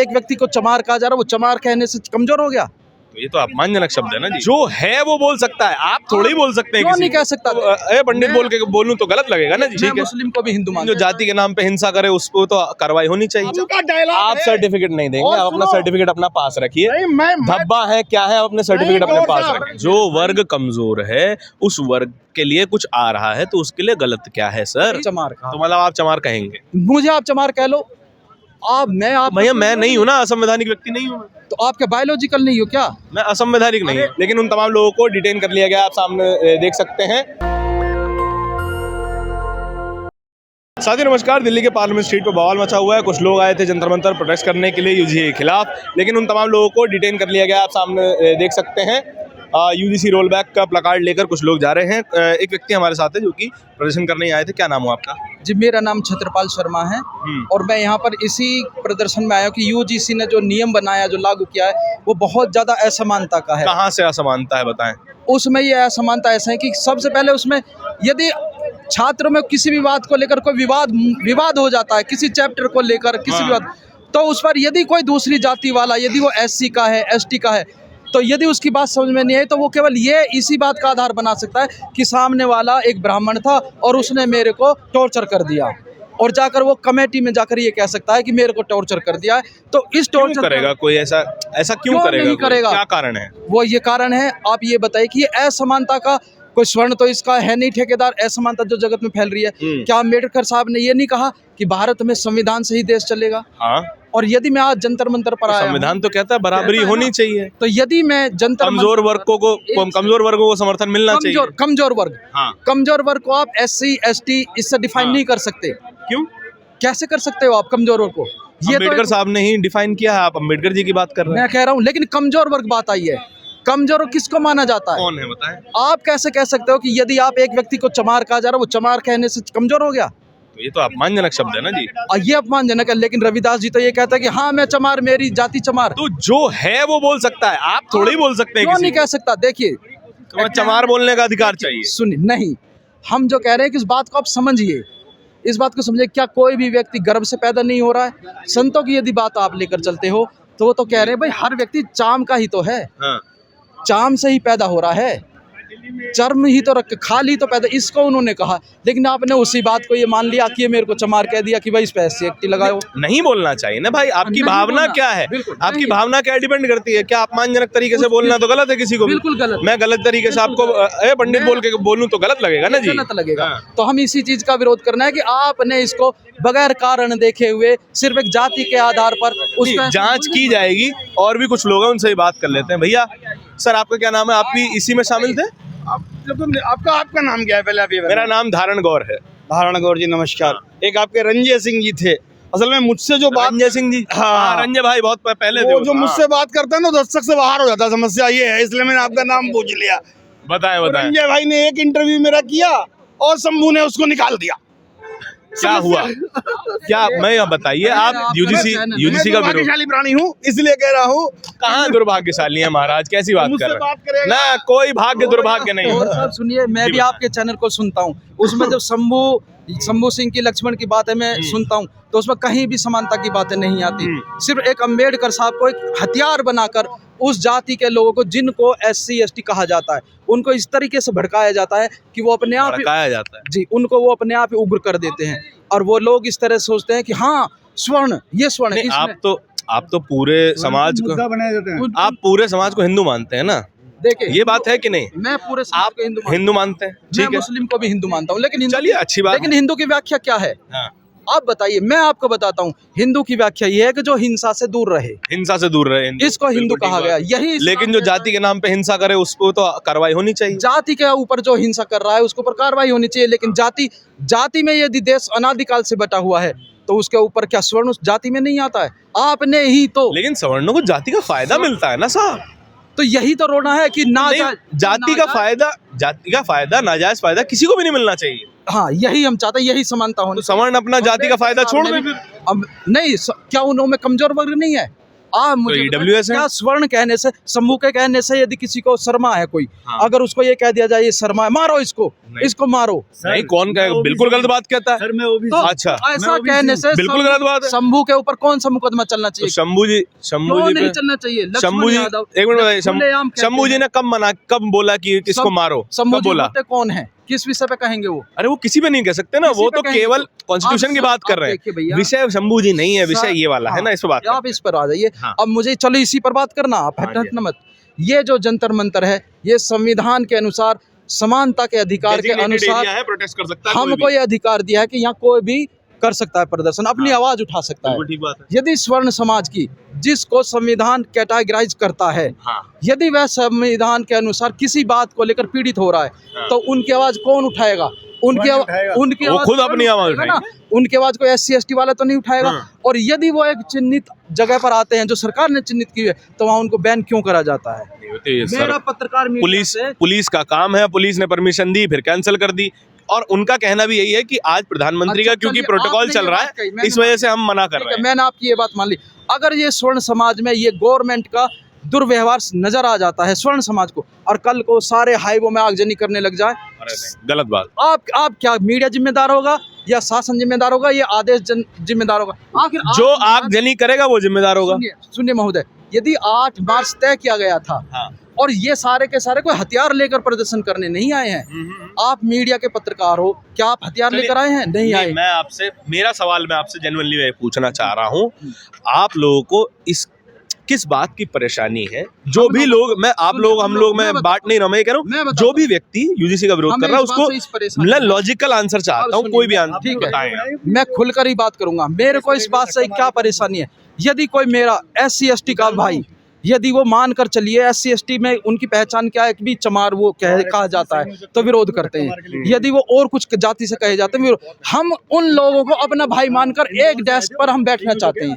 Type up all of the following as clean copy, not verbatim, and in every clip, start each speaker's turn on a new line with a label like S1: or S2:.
S1: एक व्यक्ति को चमार कहा जा रहा है, वो चमार कहने से कमजोर हो गया?
S2: तो ये तो अपमानजनक शब्द है ना जी। जो है वो बोल सकता है, आप थोड़ी ही बोल सकते हैं।
S1: क्यों नहीं कह सकता?
S2: पंडित बोल के बोलूं तो गलत लगेगा ना जी।
S1: मैं मुस्लिम को भी हिंदू मानता
S2: जो जाति के नाम पे हिंसा करे उसको तो कार्रवाई होनी चाहिए। आप सर्टिफिकेट नहीं देंगे, आप अपना सर्टिफिकेट अपना पास रखिए। धब्बा है क्या है, आप अपने सर्टिफिकेट अपने पास रखिए। जो वर्ग कमजोर है उस वर्ग के लिए कुछ आ रहा है तो उसके लिए गलत क्या है सर?
S1: चमार का
S2: तो मतलब आप चमार कहेंगे?
S1: मुझे आप चमार कह लो। आप
S2: भैया मैं नहीं हूँ ना, असंवैधानिक व्यक्ति नहीं हूँ।
S1: तो आप क्या बायोलॉजिकल नहीं हो क्या?
S2: मैं असंवैधानिक नहीं, लेकिन उन तमाम लोगों को डिटेन कर लिया गया, आप सामने देख सकते हैं। साथियों नमस्कार। दिल्ली के पार्लियामेंट स्ट्रीट पर बवाल मचा हुआ है। कुछ लोग आए थे जंतर मंतर प्रोटेस्ट करने के लिए यूजीसी के खिलाफ, लेकिन उन तमाम लोगों को डिटेन कर लिया गया, आप सामने देख सकते हैं। यूजीसी रोल बैक का प्लकार्ड लेकर कुछ लोग जा रहे हैं। एक व्यक्ति हमारे साथ है जो कि प्रदर्शन करने आए थे। क्या नाम हुआ आपका?
S1: जी मेरा नाम छत्रपाल शर्मा है और मैं यहाँ पर इसी प्रदर्शन में आया हूँ कि यूजीसी ने जो नियम बनाया, जो लागू किया है, वो बहुत ज़्यादा असमानता का है।
S2: कहाँ से असमानता है बताएं?
S1: उसमें ये असमानता ऐसा है कि सबसे पहले उसमें यदि छात्रों में किसी भी बात को लेकर कोई विवाद हो जाता है, किसी चैप्टर को लेकर किसी भी बात, तो उस पर यदि कोई दूसरी जाति वाला, यदि वो एससी का है, एसटी का है, तो यदि उसकी बात समझ में नहीं आई तो वो केवल ये इसी बात का आधार बना सकता है कि सामने वाला एक ब्राह्मण था और उसने मेरे को टॉर्चर कर दिया, और जाकर वो कमेटी में जाकर ये कह सकता है कि मेरे को टॉर्चर कर दिया है। तो इस टॉर्चर
S2: करेगा कोई ऐसा क्यों करेगा?
S1: नहीं करेगा?
S2: क्या कारण है?
S1: वो ये कारण है, आप ये बताइए कि ये असमानता का कोई स्वर्ण तो इसका है नहीं ठेकेदार। असमानता जो जगत में फैल रही है, क्या अम्बेडकर साहब ने ये नहीं कहा कि भारत में संविधान से ही देश चलेगा?
S2: हाँ।
S1: और यदि मैं आज जंतर मंतर पर आया,
S2: संविधान तो कहता है बराबरी होनी चाहिए।
S1: तो यदि मैं
S2: कमजोर वर्गों को समर्थन मिलना चाहिए।
S1: कमजोर वर्ग,
S2: हाँ।
S1: कमजोर वर्ग को आप एससी एसटी इससे डिफाइन नहीं कर सकते।
S2: क्यों?
S1: कैसे कर सकते हो आप कमजोर वर्ग को? ये
S2: अम्बेडकर साहब ने ही डिफाइन किया है। आप अम्बेडकर जी की बात कर रहे हैं।
S1: मैं कह रहा हूँ, लेकिन कमजोर वर्ग बात आई है। कमजोर किसको माना जाता है?
S2: कौन है बताएं?
S1: आप कैसे कह सकते हो कि यदि आप एक व्यक्ति को चमार कहा जा रहा है, वो चमार कहने से कमजोर हो गया?
S2: तो ये तो अपमानजनक शब्द है ना जी।
S1: ये अपमानजनक है, लेकिन रविदास जी तो ये कहता है कि हाँ मैं चमार, मेरी जाति चमार।
S2: तो जो है वो बोल सकता है, आप थोड़ी बोल सकते हैं।
S1: क्यों नहीं कह सकता? देखिए,
S2: तो चमार बोलने का अधिकार चाहिए।
S1: सुनिए, नहीं, हम जो कह रहे हैं कि इस बात को आप समझिए, इस बात को समझिए। क्या कोई भी व्यक्ति गर्भ से पैदा नहीं हो रहा है? संतों की यदि बात आप लेकर चलते हो तो वो तो कह रहे हैं भाई हर व्यक्ति चाम का ही तो है।
S2: हाँ।
S1: चाम से ही पैदा हो रहा है, चर्म ही तो रख खाल ही तो पैदा, इसको उन्होंने कहा। लेकिन आपने उसी बात को ये मान लिया कि ये मेरे को चमार कह दिया कि भाई इस पे एससी एक्ट लगाओ।
S2: नहीं बोलना चाहिए ना भाई। आपकी भावना क्या है? आपकी भावना क्या डिपेंड करती है? क्या अपमानजनक तरीके से बोलना तो गलत है किसी को?
S1: बिल्कुल गलत।
S2: मैं गलत तरीके से आपको पंडित बोल के बोलूं तो गलत लगेगा ना जी।
S1: गलत लगेगा। तो हम इसी चीज का विरोध करना है कि आपने इसको बगैर कारण देखे हुए सिर्फ एक जाति के आधार पर उस
S2: जांच की जाएगी। और भी कुछ लोग हैं, उनसे बात कर लेते हैं। भैया सर, आपका क्या नाम है? आप भी इसी में शामिल थे?
S3: आपका नाम क्या है? पहले आप ये
S2: मेरा नाम धारण गौर है।
S3: धारण गौर जी नमस्कार। एक आपके रंजय सिंह जी थे, असल में मुझसे जो बात,
S2: रंजय सिंह जी। हाँ, रंजय भाई बहुत पहले थे।
S3: वो जो मुझसे बात करता है ना, दस्तक से बाहर हो जाता है। समस्या ये है, इसलिए मैंने आपका नाम पूछ लिया।
S2: बताएं।
S3: रंजय भाई ने एक इंटरव्यू मेरा किया और शंभू ने उसको निकाल दिया।
S2: क्या हुआ? क्या मैं बताइए। आप यूजीसी का
S3: भाग्यशाली प्राणी हूँ, इसलिए कह रहा हूँ।
S2: कहाँ दुर्भाग्यशाली है महाराज? कैसी बात कर रहे हैं? ना कोई भाग्य दुर्भाग्य नहीं
S1: और साहब सुनिए, मैं भी आपके चैनल को सुनता हूँ। उसमें जब शंभू सिंह की, लक्ष्मण की बातें मैं सुनता हूँ तो उसमें कहीं भी समानता की बातें नहीं आती। सिर्फ एक अम्बेडकर साहब को एक हथियार बनाकर उस जाति के लोगों को, जिनको एससी एसटी कहा जाता है, उनको इस तरीके से भड़काया जाता है कि वो अपने आप
S2: भड़काया जाता है
S1: जी, उनको वो अपने आप ही उग्र कर देते हैं। और वो लोग इस तरह सोचते हैं कि हाँ स्वर्ण, ये स्वर्ण है।
S2: आप तो पूरे समाज को, आप पूरे समाज को हिंदू मानते हैं ना?
S1: देखिए,
S2: ये बात है कि नहीं?
S1: मैं पूरे
S2: आप हिंदू मानते हैं, ठीक है।
S1: मुस्लिम को भी हिंदू मानता हूँ, लेकिन
S2: चलिए अच्छी बात।
S1: लेकिन हिंदू की व्याख्या क्या है?
S2: हाँ।
S1: आप बताइए, मैं आपको बताता हूँ। हिंदू की व्याख्या ये है कि जो हिंसा से दूर रहे,
S2: हिंसा से दूर रहे,
S1: इसको हिंदू कहा गया। यही,
S2: लेकिन जो जाति के नाम पे हिंसा करे उसको तो कार्रवाई होनी चाहिए।
S1: जाति के ऊपर जो हिंसा कर रहा है उसके ऊपर कार्रवाई होनी चाहिए। लेकिन जाति में यदि देश अनादिकाल से बटा हुआ है तो उसके ऊपर क्या स्वर्ण उस जाति में नहीं आता है? आपने ही तो।
S2: लेकिन सवर्णों को जाति का फायदा मिलता है ना साहब।
S1: तो यही तो रोना है कि
S2: जाति का फायदा नाजायज फायदा किसी को भी नहीं मिलना चाहिए।
S1: हाँ, यही हम चाहते हैं, यही समानता होनी।
S2: तो सवर्ण अपना जाति का फायदा छोड़ दे फिर।
S1: अब नहीं, क्या उनमें कमजोर वर्ग नहीं है? आप मुझे
S2: EWS है?
S1: क्या स्वर्ण कहने से, शंभू के कहने से यदि किसी को शर्मा है कोई, अगर उसको ये कह दिया जाए ये शर्मा है, मारो इसको, इसको मारो।
S2: नहीं, कौन कहे, बिल्कुल गलत बात कहता है।
S3: सर मैं ओबीसी
S1: तो
S2: अच्छा,
S1: ऐसा कहने से
S2: बिल्कुल गलत बात है।
S1: शंभू के ऊपर कौन सा मुकदमा चलना
S2: तो
S1: चाहिए?
S2: शंभू जी
S1: क्यों नहीं चलना चाहिए?
S2: शंभू जी, एक मिनट बताइए, शंभू जी ने कब बोला कि किसको मारो,
S1: शंभू
S2: कब
S1: जी
S2: बोला?
S1: होते कौन है, किस विषय पे कहेंगे वो?
S2: अरे वो किसी पे नहीं कह सकते ना,
S1: किसी
S2: वो
S1: पे
S2: तो
S1: कहेंगे
S2: केवल
S1: तो।
S2: कॉन्स्टिट्यूशन की बात कर रहे
S1: देखिए
S2: हैं।
S1: भैया,
S2: विषय शंभू जी नहीं है, विषय ये वाला है ना, इस पर बात
S1: आप इस पर आ जाइए।
S2: हाँ।
S1: अब मुझे चलो इसी पर बात करना, आप हटना मत। ये जो जंतर मंतर है, ये संविधान के अनुसार समानता के अधिकार के अनुसार
S2: प्रोटेस्ट कर सकता है,
S1: हमको ये अधिकार दिया है कि यहाँ कोई भी कर सकता है प्रदर्शन, अपनी आवाज उठा सकता है।
S2: ठीक बात है।
S1: यदि स्वर्ण समाज की, जिसको संविधान कैटेगराइज करता है,
S2: हाँ।
S1: यदि वह संविधान के अनुसार किसी बात को लेकर पीड़ित हो रहा है, तो उनकी आवाज कौन उठाएगा? उनकी
S2: वो
S1: आवाज
S2: खुद अपनी आवाज
S1: उठाएगा ना, उनकी आवाज को SC ST वाला तो नहीं उठाएगा। और यदि वो एक चिन्हित जगह पर आते हैं जो सरकार ने चिन्हित की है, तो वहाँ उनको बैन क्यों करा जाता है? मेरा पत्रकार
S2: पुलिस का काम है, पुलिस ने परमिशन दी, फिर कैंसिल कर दी, और उनका कहना भी यही है कि आज प्रधानमंत्री का क्योंकि प्रोटोकॉल चल रहा है, इस वजह से हम मना कर रहे हैं।
S1: मैंने आपकी ये बात मान ली। अगर ये स्वर्ण समाज में ये गवर्नमेंट का दुर्व्यवहार नजर आ जाता है स्वर्ण समाज को, और कल को सारे हाईवों में आगजनी करने लग जाए,
S2: गलत बात।
S1: आप क्या मीडिया जिम्मेदार होगा या शासन जिम्मेदार होगा या आदेश जिम्मेदार होगा? आखिर
S2: जो आगजनी करेगा वो जिम्मेदार होगा।
S1: सुनिए महोदय, यदि 8 मार्च तय किया गया था, और ये सारे के सारे कोई हथियार लेकर प्रदर्शन करने नहीं आए हैं। आप मीडिया के पत्रकार हो, क्या आप हथियार लेकर आए हैं? नहीं आए।
S2: मैं आपसे, मेरा सवाल मैं आपसे जेन्युइनली पूछना चाह रहा हूँ, आप लोगों को इस किस बात की परेशानी है? जो भी लोग, मैं आप लोग, हम लोग, मैं बात नहीं रहा, मैं कह रहा हूँ जो भी व्यक्ति यूजीसी का विरोध कर रहा है उसको मैं लॉजिकल आंसर चाहता हूँ, कोई भी आंसर बताएं।
S1: मैं खुलकर ही बात करूंगा। मेरे को इस बात से क्या परेशानी है? यदि कोई मेरा SC ST का भाई, यदि वो मान कर चलिए SC ST में उनकी पहचान क्या है कि चमार वो कहा जाता है, तो विरोध करते हैं। यदि वो और कुछ जाति से कहे जाते हैं, हम उन लोगों को अपना भाई मानकर एक डेस्क पर हम बैठना चाहते हैं।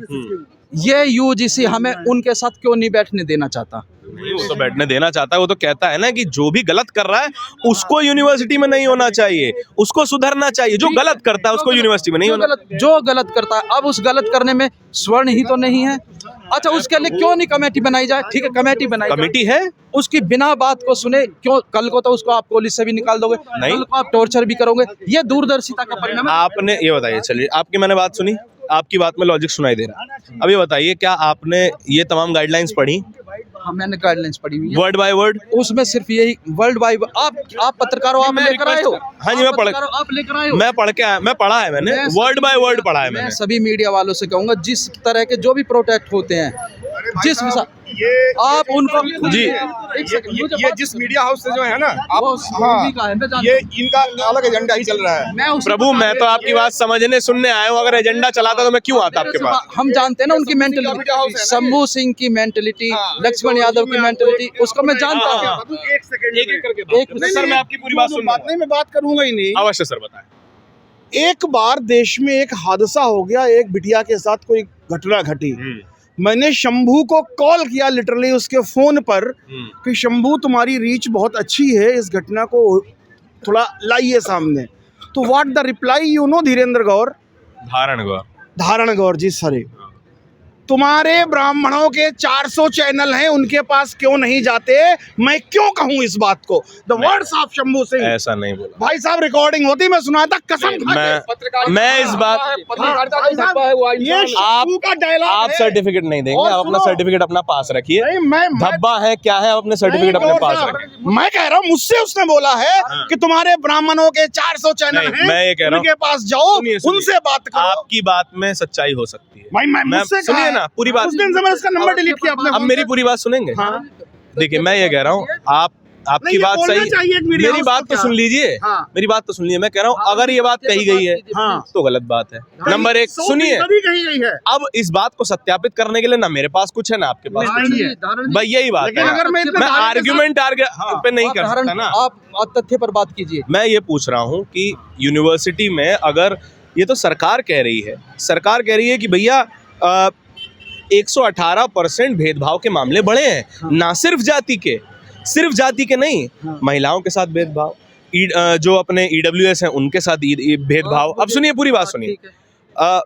S1: ये UGC हमें उनके साथ क्यों नहीं बैठने देना चाहता?
S2: वो तो बैठने देना चाहता है, वो तो कहता है ना कि जो भी गलत कर रहा है उसको यूनिवर्सिटी में नहीं होना चाहिए, उसको सुधरना चाहिए। जो गलत करता है उसको यूनिवर्सिटी में नहीं होना।
S1: जो गलत करता है, अब उस गलत करने में स्वर्ण ही तो नहीं है। अच्छा, उसके लिए क्यों नहीं कमेटी बनाई जाए? ठीक है, कमेटी बनाई,
S2: कमेटी है,
S1: उसकी बिना बात को सुने क्यों? कल को तो उसको आप पुलिस से भी निकाल दोगे, कल को आप टॉर्चर भी करोगे। ये दूरदर्शिता का परिणाम है।
S2: आपने ये बताइए, चलिए आपकी मैंने बात सुनी, आपकी बात में लॉजिक सुनाई दे रहा है। अब ये बताइए, क्या आपने ये तमाम गाइडलाइंस पढ़ी?
S1: हाँ, मैंने गाइडलाइंस पढ़ी हुई है,
S2: वर्ड बाय वर्ड।
S1: उसमें सिर्फ यही वर्ड बाय, आप पत्रकार हो, आप लेकर आए हो।
S2: हाँ जी,
S1: आप लेकर आए हो।
S2: मैं पढ़ के आया, मैं पढ़ा है, मैंने वर्ड बाय वर्ड पढ़ा है।
S1: मैं सभी मीडिया वालों से कहूंगा, जिस तरह के जो भी प्रोटेक्ट होते हैं, जिस आप उनको
S2: जी,
S3: ये जिस मीडिया हाउस से जो है ना, आप
S1: हाँ,
S3: ये इनका अलग एजेंडा ही चल रहा है।
S2: प्रभु, मैं तो आपकी बात समझने सुनने आया हूँ, अगर एजेंडा चलाता तो मैं क्यों आता आपके पास?
S1: हम जानते हैं ना उनकी मेंटलिटी, शंभू सिंह की मेंटलिटी, लक्ष्मण यादव की मेंटलिटी, उसको मैं जानता हूँ।
S3: एक सेकंड
S2: सर, मैं आपकी पूरी बात सुनूंगा।
S3: नहीं, मैं बात करूंगा ही नहीं।
S2: अवश्य सर, बताएं।
S3: एक बार देश में एक हादसा हो गया, एक बिटिया के साथ कोई घटना घटी। मैंने शंभू को कॉल किया लिटरली उसके फोन पर कि शंभू, तुम्हारी रीच बहुत अच्छी है, इस घटना को थोड़ा लाइए सामने। तो what the reply you know, Dhirendra Gaur, Dharan Gaur ji, sorry, तुम्हारे ब्राह्मणों के 400 चैनल हैं, उनके पास क्यों नहीं जाते? मैं क्यों कहूं इस बात को? The words of Shambhu Singh.
S2: ऐसा नहीं बोला
S3: भाई साहब, रिकॉर्डिंग होती, मैं सुनाता कसम खा के।
S2: मैं इस बात,
S3: ये शंभू का डायलॉग
S2: आप
S3: है।
S2: सर्टिफिकेट नहीं देंगे, आप अपना सर्टिफिकेट अपना पास रखिए।
S3: नहीं, मैं
S2: धब्बा है क्या है, अपने सर्टिफिकेट अपने पास रखिए।
S3: मैं कह रहा हूँ, मुझसे उसने बोला है कि तुम्हारे ब्राह्मणों के 400 चैनल हैं,
S2: मैं ये कह रहा हूँ,
S3: उनके पास जाओ, उनसे बात करो।
S2: आपकी बात में सच्चाई हो सकती है।
S3: भाई, मैं मुझसे
S2: सुनिए ना पूरी बात।
S3: उस दिन से मैंने उसका नंबर डिलीट किया अपने
S2: अब
S3: फोन
S2: मेरी
S3: से।
S2: पूरी बात सुनेंगे? देखिए, मैं ये कह रहा हूँ, आपकी
S3: नहीं, ये
S2: बात
S3: बोलना
S2: सही,
S3: चाहिए एक मीडिया
S2: मेरी
S3: हाउस
S2: बात
S3: को
S2: तो
S3: क्या?
S2: सुन लीजिए,
S3: हाँ।
S2: मेरी बात तो सुन लीजिए। मैं कह रहा हूँ, अगर ये बात कही गई है तो गलत बात है। नंबर 1 सुनिए,
S3: कही गई है।
S2: अब इस बात को सत्यापित करने के लिए ना मेरे पास कुछ है ना आपके पास कुछ है। भाई यही बात
S3: लेकिन
S2: है।
S3: अगर मैं इतने
S2: आर्ग्यूमेंट पे नहीं कर सकता ना।
S1: आप तथ्य पर बात कीजिए।
S2: मैं ये पूछ रहा हूँ कि यूनिवर्सिटी में, अगर ये तो सरकार कह रही है, सरकार कह रही है कि भैया 118% भेदभाव के मामले बढ़े हैं, ना सिर्फ जाति के नहीं, महिलाओं के साथ भेदभाव, जो अपने EWS हैं उनके साथ भेदभाव। अब सुनिए, पूरी बात सुनिए।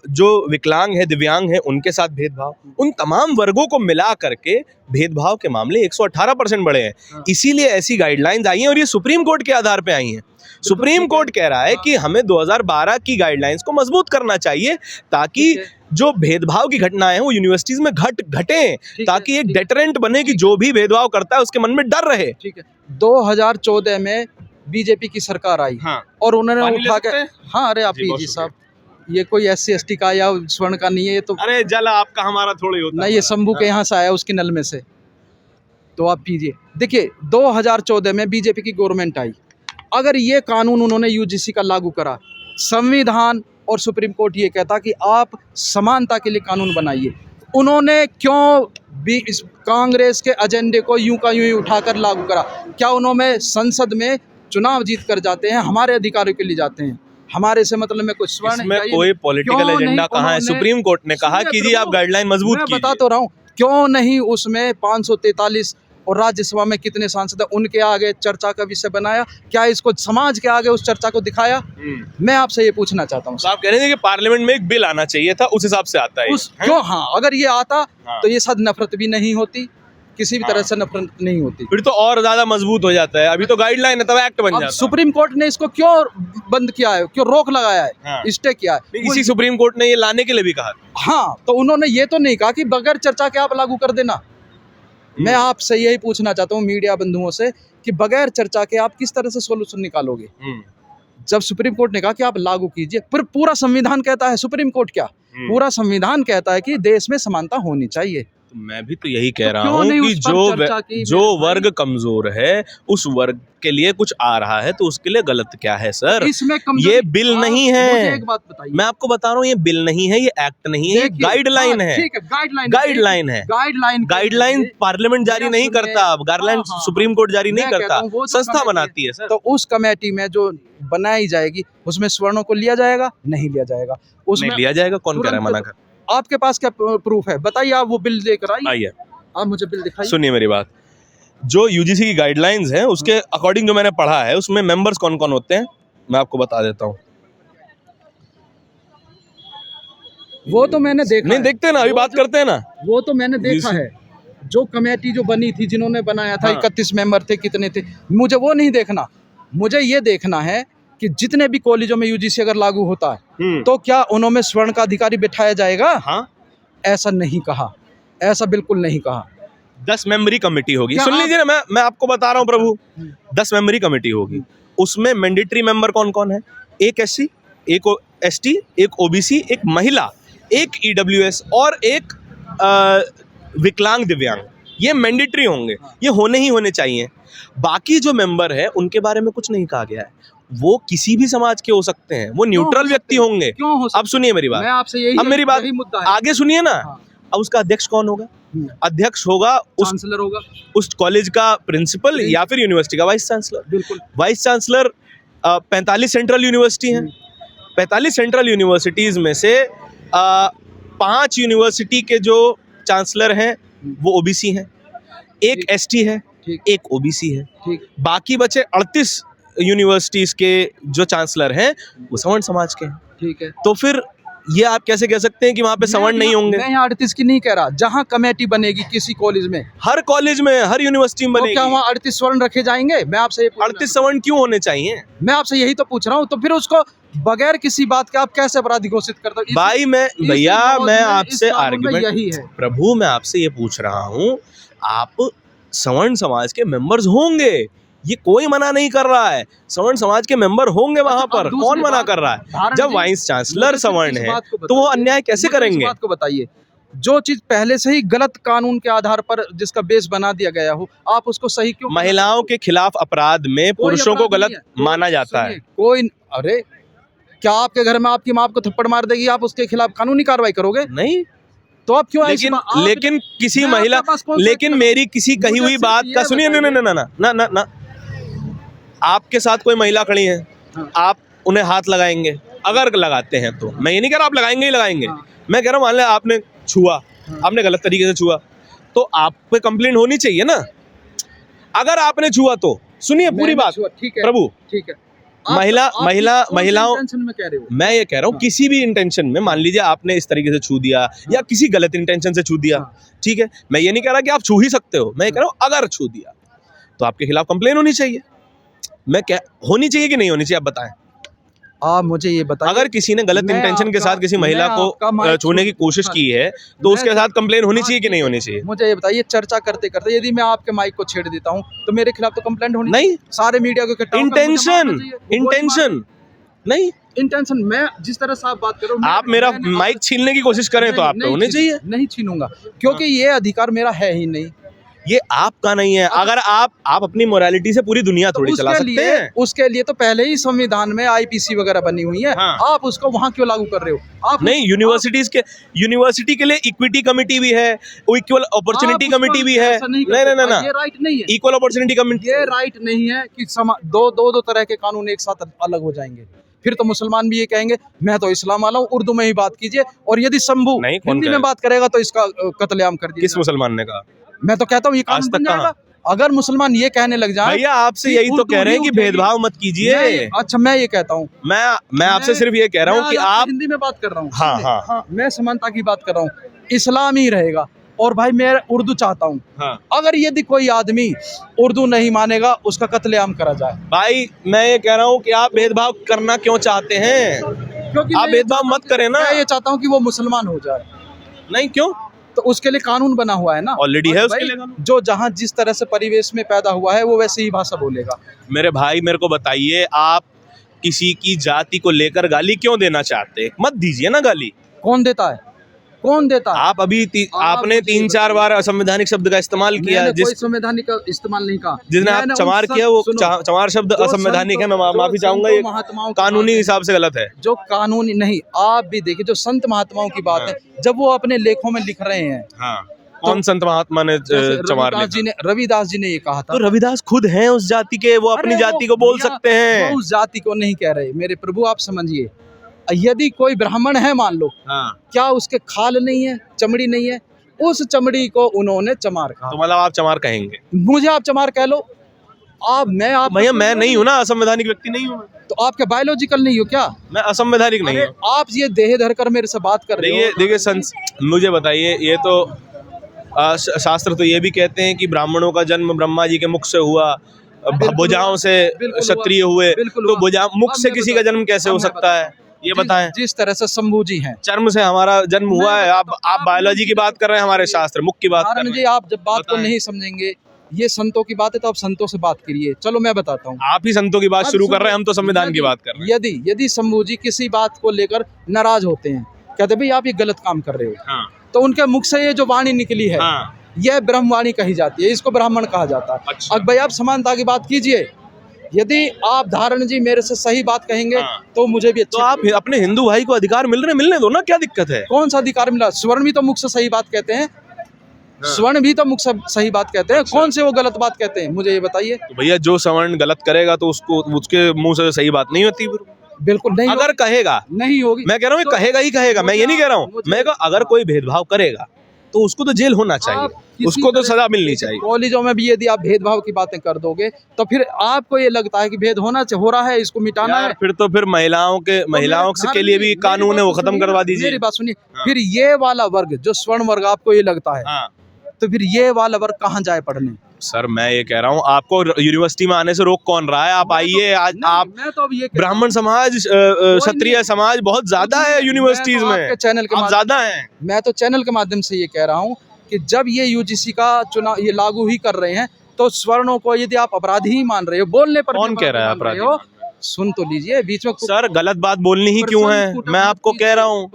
S2: जो विकलांग है, दिव्यांग है, उनके साथ भेदभाव, उन तमाम वर्गों को मिला करके भेदभाव के मामले 118% बढ़े हैं। इसीलिए ऐसी गाइडलाइंस आई हैं और ये सुप्रीम कोर्ट के आधार पे आई हैं। सुप्रीम कोर्ट कह रहा है कि हमें 2012 की गाइडलाइंस को मजबूत करना चाहिए ताकि जो भेदभाव की घटनाएं हैं वो यूनिवर्सिटीज में घटें, ताकि एक डेटरेंट बने कि जो भी भेदभाव करता है उसके मन में डर रहे।
S1: ठीक है। 2014 में बीजेपी की सरकार आई।
S2: हाँ।
S1: और उन्होंने
S2: पानी ले
S1: उठा
S2: सकते
S1: के,
S2: हैं?
S1: हाँ, अरे आप
S2: जी, बहुत
S1: पीजिए साहब, ये कोई SC ST का या स्वर्ण का नहीं है, ये तो
S2: अरे जल आपका हमारा थोड़ा ही होता
S1: नहीं, ये शंभू के यहाँ से आया, उसके नल में से। तो आप पीजिए। देखिए 2014 में बीजेपी की गवर्नमेंट आई, अगर ये कानून उन्होंने UGC का लागू करा, संविधान और सुप्रीम कोर्ट ये कहता कि आप समानता के लिए कानून बनाइए, उन्होंने क्यों भी इस कांग्रेस के एजेंडे को यूं का यूं ही उठाकर लागू करा? क्या उन्होंने संसद में चुनाव जीत कर जाते हैं, हमारे अधिकारों के लिए जाते हैं, हमारे से मतलब में कुछ स्वर्ण?
S2: इसमें कोई पॉलिटिकल एजेंडा कहाँ है? सुप्रीम कोर्ट ने कहा कि जी आप गाइडलाइन मजबूत कीजिए।
S1: मैं बता तो रहा हूँ, क्यों नहीं उसमें 543 और राज्यसभा में कितने सांसद हैं, उनके आगे चर्चा का विषय बनाया? क्या इसको समाज के आगे उस चर्चा को दिखाया? मैं आपसे ये पूछना चाहता हूँ।
S2: तो आप कह रहे थे कि पार्लियामेंट में एक बिल आना चाहिए था, उस हिसाब से आता है
S1: क्यों? हाँ, अगर ये आता
S2: हाँ।
S1: तो ये शायद नफरत भी नहीं होती, किसी भी तरह से नफरत नहीं होती,
S2: फिर तो और ज्यादा मजबूत हो जाता है। अभी तो गाइडलाइन है, तब एक्ट बन
S1: अब
S2: जाता है।
S1: सुप्रीम कोर्ट ने इसको क्यों बंद किया है, क्यों रोक लगाया है,
S2: हाँ।
S1: स्टे किया है?
S2: इसी सुप्रीम कोर्ट ने ये लाने के लिए भी कहा।
S1: हाँ, तो उन्होंने ये तो नहीं कहा कि बगैर चर्चा के आप लागू कर देना। मैं आपसे यही पूछना चाहता हूँ मीडिया बंधुओं से कि बगैर चर्चा के आप किस तरह से सोल्यूशन निकालोगे? जब सुप्रीम कोर्ट ने कहा कि आप लागू कीजिए, पर पूरा संविधान कहता है, सुप्रीम कोर्ट क्या, पूरा संविधान कहता है कि देश में समानता होनी चाहिए।
S2: तो मैं भी तो यही कह रहा
S1: क्यों
S2: हूँ
S1: नहीं
S2: कि
S1: उस पर चर्चा की?
S2: जो वर्ग कमजोर है उस वर्ग के लिए कुछ आ रहा है तो उसके लिए गलत क्या है सर?
S1: इसमें कमजोरी-
S2: ये बिल नहीं है।
S1: मुझे एक बात बताइए।
S2: मैं आपको बता रहा हूँ, ये बिल नहीं है, ये एक्ट नहीं है, ये
S1: देखिए,
S2: गाइडलाइन
S1: हाँ,
S2: है।
S1: ठीक है,
S2: गाइडलाइन है। गाइडलाइन पार्लियामेंट जारी नहीं करता, गाइडलाइन सुप्रीम कोर्ट जारी नहीं करता, संस्था बनाती है सर।
S1: तो उस कमेटी में जो बनाई जाएगी उसमें स्वर्णों को लिया जाएगा? नहीं लिया जाएगा। उसमें
S2: लिया जाएगा? कौन कह रहा है मना कर?
S1: आपके पास क्या प्रूफ है? बताइए, आप वो बिल लेकर
S2: आइए,
S1: आप मुझे बिल दिखाइए।
S2: सुनिए मेरी बात। जो यूजीसी की गाइडलाइंस हैं उसके अकॉर्डिंग जो मैंने पढ़ा है उसमें मेंबर्स कौन कौन होते हैं मैं आपको बता देता हूँ।
S1: वो तो मैंने देखा
S2: नहीं
S1: है।
S2: देखते ना, अभी बात करते हैं ना।
S1: वो तो मैंने देखा है, जो कमेटी जो बनी थी, जिन्होंने बनाया था,
S2: हाँ।
S1: 31 मेंबर थे, कितने थे, मुझे वो नहीं देखना। मुझे ये देखना है कि जितने भी कॉलेजों में UGC अगर लागू होता है तो क्या उन्होंने स्वर्ण का अधिकारी बिठाया जाएगा?
S2: हाँ,
S1: ऐसा नहीं कहा, ऐसा बिल्कुल नहीं कहा।
S2: 10 मेंबरी कमेटी होगी।
S1: क्या
S2: सुन
S1: आप-
S2: लीजिए ना, मैं आपको बता रहा हूँ प्रभु, 10 मेंबरी कमेटी होगी। उसमें मैंडेटरी मेंबर कौन कौन है? एक SC, एक ST, एक OBC, एक महिला, एक EWS और एक विकलांग दिव्यांग। ये मैंडेटरी होंगे, ये होने ही होने चाहिए। बाकी जो मेंबर है उनके बारे में कुछ नहीं कहा गया है। वो किसी भी समाज के हो सकते हैं, वो न्यूट्रल व्यक्ति होंगे।
S1: क्यों हो सकते?
S2: अब सुनिए मेरी बात,
S1: मैं आपसे यही,
S2: अब मेरी बात
S1: यही मुद्दा है।
S2: आगे सुनिए ना।
S1: हाँ।
S2: अब उसका अध्यक्ष कौन होगा? अध्यक्ष होगा
S1: चांसलर होगा,
S2: उस कॉलेज का प्रिंसिपल या फिर यूनिवर्सिटी का वाइस चांसलर।
S1: बिल्कुल।
S2: वाइस चांसलर 45 सेंट्रल यूनिवर्सिटी हैं। 45 सेंट्रल यूनिवर्सिटीज में से 5 यूनिवर्सिटी के जो चांसलर हैं वो OBC हैं, एक ST है, एक OBC है।
S1: ठीक।
S2: बाकी बचे 38 यूनिवर्सिटीज के जो चांसलर हैं वो सवर्ण समाज के हैं।
S1: ठीक है।
S2: तो फिर ये आप कैसे कह सकते हैं कि वहाँ पे सवर्ण नहीं होंगे?
S1: मैं यहाँ 38 की नहीं कह रहा, जहाँ कमेटी बनेगी किसी कॉलेज में,
S2: हर कॉलेज में, हर यूनिवर्सिटी में
S1: तो
S2: बनेगी।
S1: क्या वहाँ 38 स्वर्ण रखे जाएंगे? मैं आपसे ये
S2: 38 सवर्ण क्यों होने चाहिए?
S1: मैं आपसे यही तो पूछ रहा हूँ। तो फिर उसको बगैर किसी बात के आप कैसे अपराधी घोषित करते हो?
S2: भाई भैया मैं आपसे आर्गुमेंट,
S1: यही है
S2: प्रभु मैं आपसे ये पूछ रहा हूँ, आप सवर्ण समाज के मेंबर्स होंगे, ये कोई मना नहीं कर रहा है, सवर्ण समाज के मेंबर होंगे वहां पर, कौन मना कर रहा है? जब वाइस चांसलर सवर्ण है तो वो अन्याय कैसे करेंगे?
S1: बात को बताइए, जो चीज पहले से ही गलत कानून के आधार पर जिसका बेस बना दिया गया हो, आप उसको सही क्यों?
S2: महिलाओं के खिलाफ अपराध में पुरुषों को गलत माना जाता है।
S1: कोई, अरे क्या आपके घर में आपकी माँ आपको थप्पड़ मार देगी, आप उसके खिलाफ कानूनी कार्रवाई करोगे?
S2: नहीं,
S1: तो आप क्यों?
S2: लेकिन किसी महिला, लेकिन मेरी किसी कही हुई बात का सुनिए, ना आपके साथ कोई महिला खड़ी है, आप उन्हें हाथ लगाएंगे? अगर लगाते हैं तो, मैं ये नहीं कह रहा आप लगाएंगे ही लगाएंगे, मैं कह रहा हूँ मान लिया आपने छुआ, आपने गलत तरीके से छुआ, तो आप पे कंप्लेंट होनी चाहिए ना। अगर आपने छुआ तो सुनिए पूरी बात
S1: ठीक है
S2: प्रभु,
S1: ठीक है,
S2: महिलाओं
S1: टेंशन में कह रहे हो?
S2: मैं ये कह रहा हूँ किसी भी इंटेंशन में, मान लीजिए आपने इस तरीके से छू दिया या किसी गलत इंटेंशन से छू दिया, ठीक है, मैं ये नहीं कह रहा कि आप छू ही सकते हो, मैं ये कह रहा हूँ अगर छू दिया तो आपके खिलाफ कंप्लेन होनी चाहिए। मैं क्या होनी चाहिए कि नहीं होनी चाहिए, आप बताएं।
S1: आप मुझे ये बताइए,
S2: अगर किसी ने गलत
S1: मैं
S2: इंटेंशन के
S1: आपका-
S2: साथ किसी
S1: मैं
S2: महिला
S1: आपका
S2: को
S1: माइक
S2: छूने की कोशिश की है तो उसके साथ कंप्लेन होनी चाहिए कि नहीं होनी चाहिए?
S1: मुझे ये बताइए, चर्चा करते करते यदि मैं आपके माइक को छेड़ देता हूँ तो मेरे खिलाफ तो कंप्लेंट होनी
S2: नहीं।
S1: चाहिए। सारे मीडिया को इकट्ठा होकर मुझे मारना चाहिए। वो
S2: इंटेंशन नहीं,
S1: इंटेंशन मैं जिस तरह से आप बात करो,
S2: आप मेरा माइक छीनने की कोशिश करें तो आप पे होने चाहिए।
S1: नहीं छीनूंगा, क्योंकि ये अधिकार मेरा है ही नहीं।
S2: ये आपका नहीं है। अगर आप अपनी मोरालिटी से पूरी दुनिया थोड़ी चला सकते हैं।
S1: उसके लिए तो पहले ही संविधान में आईपीसी वगैरह बनी हुई है।
S2: हाँ।
S1: आप उसको वहाँ क्यों लागू कर रहे हो? आप
S2: नहीं, यूनिवर्सिटी के लिए इक्विटी कमेटी भी है, इक्वल अपॉर्चुनिटी कमेटी भी है। नहीं,
S1: ये राइट नहीं है।
S2: इक्वल अपॉर्चुनिटी कमेटी
S1: ये राइट नहीं है कि दो तरह के कानून एक साथ अलग हो जाएंगे। फिर तो मुसलमान भी ये कहेंगे मैं तो इस्लाम वाला हूँ, उर्दू में ही बात कीजिए, और यदि शंभू
S2: नहीं, कौन
S1: हिंदी में
S2: कहेगा?
S1: बात करेगा तो इसका कत्लेआम कर दीजिए।
S2: किस मुसलमान ने कहा?
S1: मैं तो कहता हूँ ये कानून
S2: आज तक
S1: बन जाएगा। अगर मुसलमान ये कहने लग जाए,
S2: भैया आपसे यही तो कह रहे हैं कि भेदभाव मत कीजिए।
S1: अच्छा, मैं ये कहता हूँ,
S2: मैं आपसे सिर्फ ये कह रहा हूँ कि आप
S1: हिंदी में बात कर रहा हूँ।
S2: हाँ, हाँ।
S1: मैं समानता की बात कर रहा हूँ, इस्लाम ही रहेगा, और भाई मैं उर्दू चाहता हूँ।
S2: हाँ।
S1: अगर यदि कोई आदमी उर्दू नहीं मानेगा उसका कत्लेआम करा जाए।
S2: भाई मैं ये कह रहा हूँ कि आप भेदभाव करना क्यों चाहते हैं?
S1: क्योंकि
S2: आप भेदभाव मत करें ना।
S1: मैं ये चाहता हूँ कि वो मुसलमान हो जाए।
S2: नहीं, क्यों?
S1: तो उसके लिए कानून बना हुआ है ना,
S2: ऑलरेडी है उसके
S1: भाई,
S2: लिए कानून।
S1: जो जहाँ जिस तरह से परिवेश में पैदा हुआ है वो वैसे ही भाषा बोलेगा।
S2: मेरे भाई मेरे को बताइए, आप किसी की जाति को लेकर गाली क्यों देना चाहते? मत दीजिए ना गाली।
S1: कौन देता है? कौन देता है?
S2: आप अभी आपने
S1: मुझे
S2: 3-4 बार असंवैधानिक शब्द का इस्तेमाल किया।
S1: मैंने
S2: जिस
S1: कोई संवैधानिक का इस्तेमाल नहीं कहा।
S2: जिसने आप
S1: मैंने
S2: चमार
S1: उन
S2: किया वो
S1: सुनो,
S2: चमार शब्द
S1: जो
S2: असंवैधानिक है। मैं
S1: संतों-
S2: माफी
S1: जो
S2: चाहूंगा,
S1: संतों
S2: ये
S1: महात्माओं की
S2: कानूनी
S1: बात है,
S2: हिसाब से गलत है।
S1: जो कानूनी नहीं, आप भी देखिए जो संत महात्माओं की बात है, जब वो अपने लेखों में लिख रहे हैं।
S2: हाँ, कौन संत महात्मा ने चमार
S1: रविदास जी ने ये कहा था।
S2: तो रविदास खुद हैं उस जाति के, वो अपनी जाति को बोल सकते हैं।
S1: वो उस जाति को नहीं कह रहे मेरे प्रभु, आप समझिए। यदि कोई ब्राह्मण है मान लो, क्या उसके खाल नहीं है, चमड़ी नहीं है, उस चमड़ी को उन्होंने चमार कहा।
S2: तो मतलब आप चमार कहेंगे?
S1: मुझे आप चमार कह लो।
S2: भैया मैं नहीं हूँ ना, असंवैधानिक व्यक्ति नहीं हूँ।
S1: तो आपके बायोलॉजिकल नहीं हो क्या?
S2: मैं असंवैधानिक नहीं हूँ।
S1: आप ये देह धर कर मेरे से बात कर रहे हो।
S2: देखिए मुझे बताइए, ये तो शास्त्र तो ये भी कहते हैं कि ब्राह्मणों का जन्म ब्रह्मा जी के मुख से हुआ, भुजाओं से क्षत्रिय हुए, तो भुजा मुख से किसी का जन्म कैसे हो सकता है, ये बताएं।
S1: जिस तरह से शंभू जी हैं,
S2: चर्म से हमारा जन्म हुआ है। आप बायोलॉजी की बात कर रहे हैं, हमारे शास्त्र मुख की बात कर रहे हैं।
S1: जी आप जब बात को नहीं समझेंगे, ये संतों की बात है तो आप संतों से बात करिए। चलो मैं बताता हूँ।
S2: आप ही संतों की बात शुरू कर रहे हैं, हम तो संविधान की बात कर रहे हैं।
S1: यदि शंभू जी किसी बात को लेकर नाराज होते हैं, कहते भाई आप ये गलत काम कर रहे हो,
S2: हाँ।
S1: तो उनके मुख से ये जो वाणी निकली है,
S2: हाँ।
S1: यह ब्रह्मवाणी कही जाती है, इसको ब्राह्मण कहा जाता है।
S2: अच्छा।
S1: अब भाई आप समानता की बात कीजिए। यदि आप धारण जी मेरे से सही बात कहेंगे,
S2: हाँ।
S1: तो मुझे भी अच्छा।
S2: तो आप अपने हिंदू भाई को अधिकार मिलने दो ना, क्या दिक्कत है?
S1: कौन सा अधिकार मिला? स्वर्ण भी तो मुख से सही बात कहते हैं। स्वर्ण भी तो मुख से सही बात कहते हैं। कौन से वो गलत बात कहते हैं, मुझे ये बताइए।
S2: तो भैया जो सवर्ण गलत करेगा तो उसके मुंह से सही बात नहीं होती।
S1: बिल्कुल नहीं,
S2: अगर कहेगा
S1: नहीं होगी।
S2: मैं कह रहा हूँ
S1: तो
S2: कहेगा ही कहेगा, मैं ये नहीं कह रहा हूँ। मैं अगर कोई भेदभाव करेगा तो उसको तो जेल होना चाहिए, उसको तो सजा मिलनी चाहिए।
S1: कॉलेजों में भी यदि आप भेदभाव की बातें कर दोगे तो फिर आपको ये लगता है कि भेद हो रहा है, इसको मिटाना है।
S2: फिर महिलाओं के लिए भी कानून है, वो खत्म करवा दीजिए।
S1: मेरी बात सुनिए। फिर ये वाला वर्ग जो स्वर्ण वर्ग आपको ये लगता है, तो फिर ये वाला वर्ग कहाँ जाए पढ़ने?
S2: सर मैं ये कह रहा हूँ, आपको यूनिवर्सिटी में आने से रोक कौन रहा है? आप आइए। आज आप ब्राह्मण समाज, क्षत्रिय समाज बहुत ज्यादा है यूनिवर्सिटीज में,
S1: चैनल के
S2: ज्यादा है।
S1: मैं तो चैनल के माध्यम से ये कह रहा हूँ कि जब ये यूजीसी का चुनाव ये लागू ही कर रहे हैं, तो स्वर्णों को यदि आप अपराधी ही मान रहे हो, बोलने पर
S2: कौन कह रहा है अपराधी हो?
S1: सुन तो लीजिए, बीच में
S2: सर गलत बात बोलनी ही क्यों है? मैं आपको कह रहा हूँ।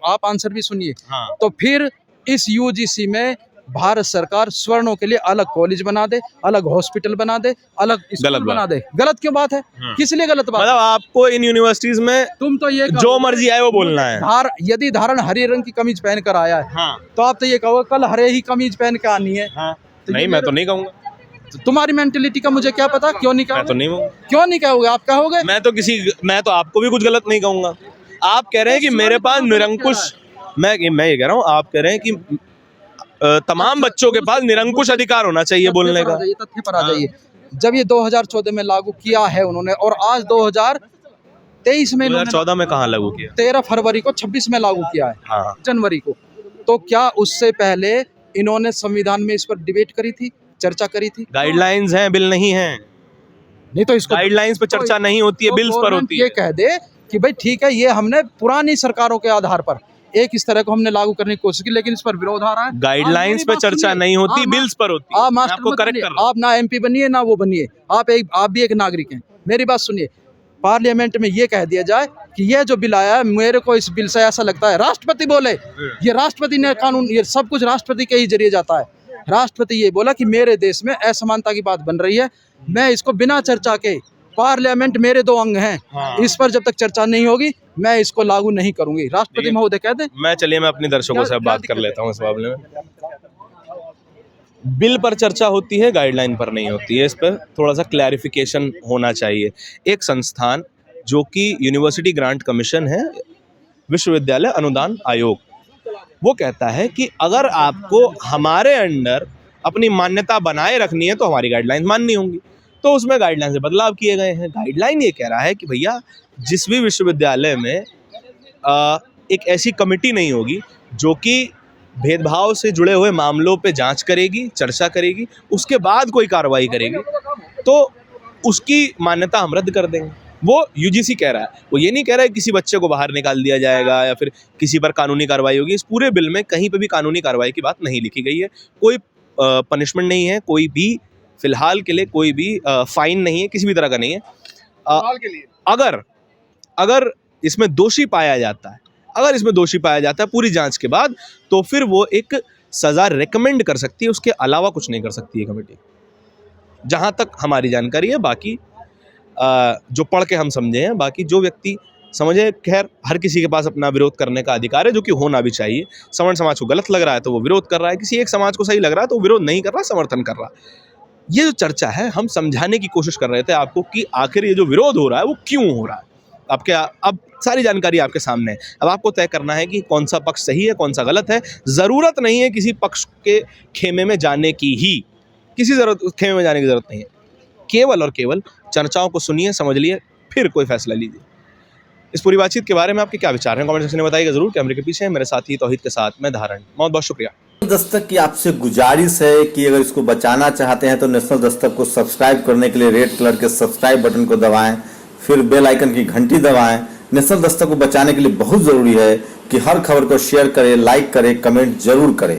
S1: आप आंसर भी सुनिए। तो फिर इस यूजीसी में भारत सरकार स्वर्णों के लिए अलग कॉलेज बना दे, अलग हॉस्पिटल बना दे, अलग स्कूल बना दे। गलत क्यों बात है? किस लिए गलत बात?
S2: मतलब आपको इन यूनिवर्सिटीज में
S1: तुम तो ये
S2: जो मर्जी आए वो बोलना है।
S1: यदि धारण हरे रंग की कमीज पहन कर आया है, तो आप तो ये कहो कल हरे ही कमीज पहन के आनी है।
S2: तो नहीं, मैं तो नहीं कहूँगा।
S1: तुम्हारी मेंटेलिटी का मुझे क्या पता, क्यों नहीं कहोगे?
S2: मैं तो नहीं कहूँगा।
S1: क्यों नहीं कहोगे? आप कहोगे।
S2: मैं तो आपको भी कुछ गलत नहीं कहूँगा। आप कह रहे हैं कि मेरे पास निरंकुश, मैं ये कह रहा हूँ, आप कह रहे हैं कि तमाम बच्चों के पास निरंकुश अधिकार होना चाहिए बोलने का।
S1: तथ्य पर आ जाइए। जब ये 2014 में लागू किया है उन्होंने, और आज 2023 में इन्होंने
S2: 2014 में कहाँ लागू किया?
S1: 13 फरवरी को 26 में लागू किया है,
S2: हाँ।
S1: जनवरी को। तो क्या उससे पहले इन्होंने संविधान में इस पर डिबेट करी थी, चर्चा करी थी?
S2: गाइडलाइंस हैं, बिल नहीं है।
S1: नहीं तो इसको
S2: गाइडलाइंस पे चर्चा नहीं होती है, बिल्स पर होती है।
S1: ये कह दे कि भाई ठीक है, ये हमने पुरानी सरकारों के आधार पर एक इस तरह को हमने लागू करने की कोशिश की, लेकिन इस पर विरोध आ रहा है।
S2: गाइडलाइंस पे चर्चा नहीं होती, बिल्स पर होती है।
S1: आप
S2: मैं
S1: मास्टर
S2: आपको
S1: मत
S2: करेक्ट
S1: बनिए,
S2: कर रहा हूं।
S1: आप ना एमपी बनिए ना वो बनिए, आप भी एक नागरिक हैं। मेरी बात सुनिए, पार्लियामेंट में ये कह दिया जाए कि ये जो बिल आया है, मेरे को इस बिल से ऐसा लगता है राष्ट्रपति बोले, ये राष्ट्रपति ने कानून, ये सब कुछ राष्ट्रपति के ही जरिए जाता है। राष्ट्रपति ये बोला कि मेरे देश में असमानता की बात बन रही है, मैं इसको बिना चर्चा के, पार्लियामेंट मेरे 2 अंग हैं,
S2: हाँ।
S1: इस पर जब तक चर्चा नहीं होगी मैं इसको लागू नहीं करूंगी। राष्ट्रपति महोदय कह दें।
S2: मैं अपने दर्शकों से बात कर लेता हूँ इस मामले में। बिल पर चर्चा होती है, गाइडलाइन पर नहीं होती है। इस पर थोड़ा सा क्लैरिफिकेशन होना चाहिए। एक संस्थान जो कि यूनिवर्सिटी ग्रांट कमीशन है, विश्वविद्यालय अनुदान आयोग, वो कहता है कि अगर आपको हमारे अंडर अपनी मान्यता बनाए रखनी है तो हमारी गाइडलाइन माननी होंगी। तो उसमें गाइडलाइन से बदलाव किए गए हैं। गाइडलाइन ये कह रहा है कि भैया जिस भी विश्वविद्यालय में एक ऐसी कमेटी नहीं होगी जो कि भेदभाव से जुड़े हुए मामलों पे जांच करेगी, चर्चा करेगी, उसके बाद कोई कार्रवाई करेगी, तो उसकी मान्यता हम रद्द कर देंगे। वो यूजीसी कह रहा है, वो ये नहीं कह रहा है किसी बच्चे को बाहर निकाल दिया जाएगा या फिर किसी पर कानूनी कार्रवाई होगी। इस पूरे बिल में कहीं पे भी कानूनी कार्रवाई की बात नहीं लिखी गई है। कोई पनिशमेंट नहीं है, कोई भी फिलहाल के लिए कोई भी फाइन नहीं है, किसी भी तरह का नहीं है। अगर इसमें दोषी पाया जाता है, पूरी जांच के बाद, तो फिर वो एक सज़ा रेकमेंड कर सकती है, उसके अलावा कुछ नहीं कर सकती है कमेटी, जहां तक हमारी जानकारी है। बाकी जो पढ़ के हम समझे हैं, बाकी जो व्यक्ति समझे, खैर हर किसी के पास अपना विरोध करने का अधिकार है, जो कि होना भी चाहिए। सवर्ण समाज को गलत लग रहा है तो वो विरोध कर रहा है, किसी एक समाज को सही लग रहा है तो वो विरोध नहीं कर रहा, समर्थन कर रहा है। ये जो चर्चा है, हम समझाने की कोशिश कर रहे थे आपको कि आखिर ये जो विरोध हो रहा है वो क्यों हो रहा है। अब सारी जानकारी आपके सामने है। अब आपको तय करना है कि कौन सा पक्ष सही है, कौन सा गलत है। ज़रूरत नहीं है किसी पक्ष के खेमे में जाने की, खेमे में जाने की ज़रूरत नहीं है। केवल और केवल चर्चाओं को सुनिए, समझ लिए, फिर कोई फैसला लीजिए। इस पूरी बातचीत के बारे में आपके क्या विचार हैं, कमेंट सेक्शन में बताइएगा जरूर। कैमरे के पीछे मेरे साथी तौहीद के साथ मैं धारण। बहुत बहुत शुक्रिया।
S4: दस्तक की आपसे गुजारिश है कि अगर इसको बचाना चाहते हैं तो नेशनल दस्तक को सब्सक्राइब करने के लिए रेड कलर के सब्सक्राइब बटन को दबाएं, फिर बेल आइकन की घंटी दबाएं। नेशनल दस्तक को बचाने के लिए बहुत जरूरी है कि हर खबर को शेयर करें, लाइक करें, कमेंट जरूर करें।